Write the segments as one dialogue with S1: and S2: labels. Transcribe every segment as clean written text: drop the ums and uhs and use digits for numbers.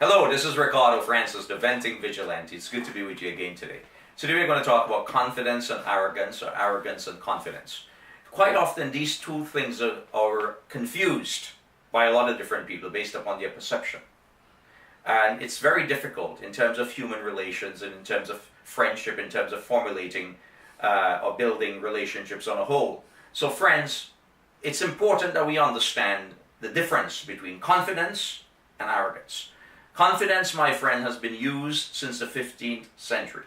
S1: Hello, this is Ricardo Francis, the Venting Vigilante. It's good to be with you again today. Today we're going to talk about confidence and arrogance, or arrogance and confidence. Quite often these two things are confused by a lot of different people based upon their perception. And it's very difficult in terms of human relations and in terms of friendship, in terms of formulating or building relationships on a whole. So friends, it's important that we understand the difference between confidence and arrogance. Confidence, my friend, has been used since the 15th century.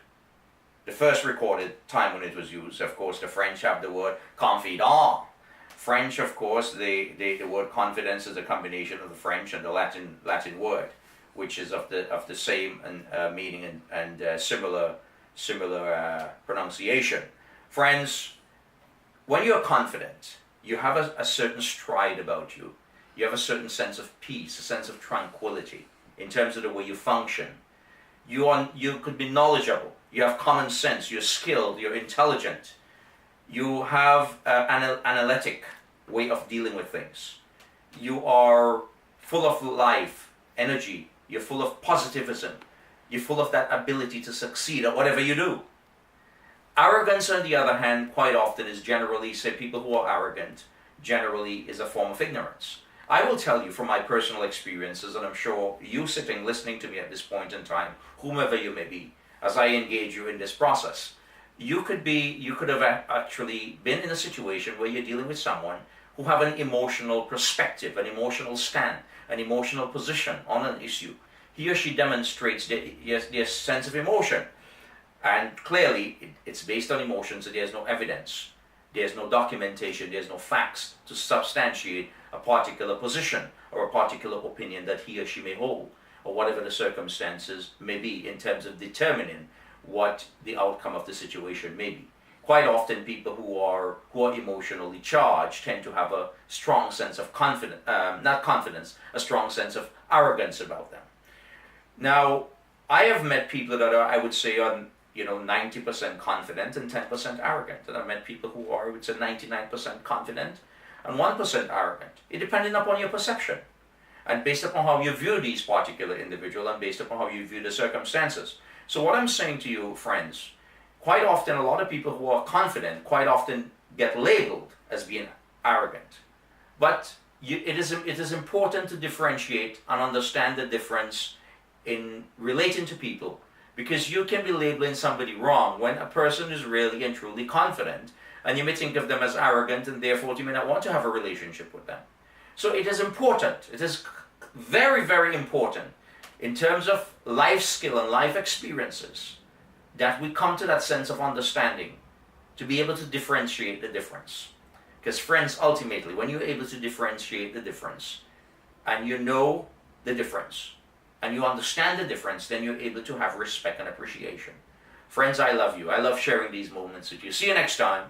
S1: The first recorded time when it was used, of course, the French have the word confidant. French, of course, the word confidence is a combination of the French and the Latin word, which is of the same meaning and similar pronunciation. Friends, when you're confident, you have a certain stride about you. You have a certain sense of peace, a sense of tranquility in terms of the way you function. You could be knowledgeable. You have common sense. You're skilled. You're intelligent. You have an analytic way of dealing with things. You are full of life, energy. You're full of positivism. You're full of that ability to succeed at whatever you do. Arrogance, on the other hand, quite often is generally, say, people who are arrogant, generally is a form of ignorance. I will tell you from my personal experiences, and I'm sure you sitting listening to me at this point in time, whomever you may be, as I engage you in this process, you could have actually been in a situation where you're dealing with someone who have an emotional perspective, an emotional stand, an emotional position on an issue. He or she demonstrates their sense of emotion. And clearly, it's based on emotion, so there's no evidence. There's no documentation, there's no facts to substantiate a particular position or a particular opinion that he or she may hold, or whatever the circumstances may be in terms of determining what the outcome of the situation may be. Quite often people who are emotionally charged tend to have a strong sense of a strong sense of arrogance about them. Now, I have met people that are, I would say, on 90% confident and 10% arrogant. And I've met people who are, I would say, 99% confident and 1% arrogant. It depending upon your perception and based upon how you view these particular individuals and based upon how you view the circumstances. So what I'm saying to you, friends, quite often a lot of people who are confident quite often get labeled as being arrogant. But it is important to differentiate and understand the difference in relating to people, because you can be labeling somebody wrong when a person is really and truly confident, and you may think of them as arrogant, and therefore you may not want to have a relationship with them. So it is important, it is very, very important in terms of life skill and life experiences that we come to that sense of understanding to be able to differentiate the difference. Because friends, ultimately, when you're able to differentiate the difference and you know the difference, and you understand the difference, then you're able to have respect and appreciation. Friends, I love you. I love sharing these moments with you. See you next time.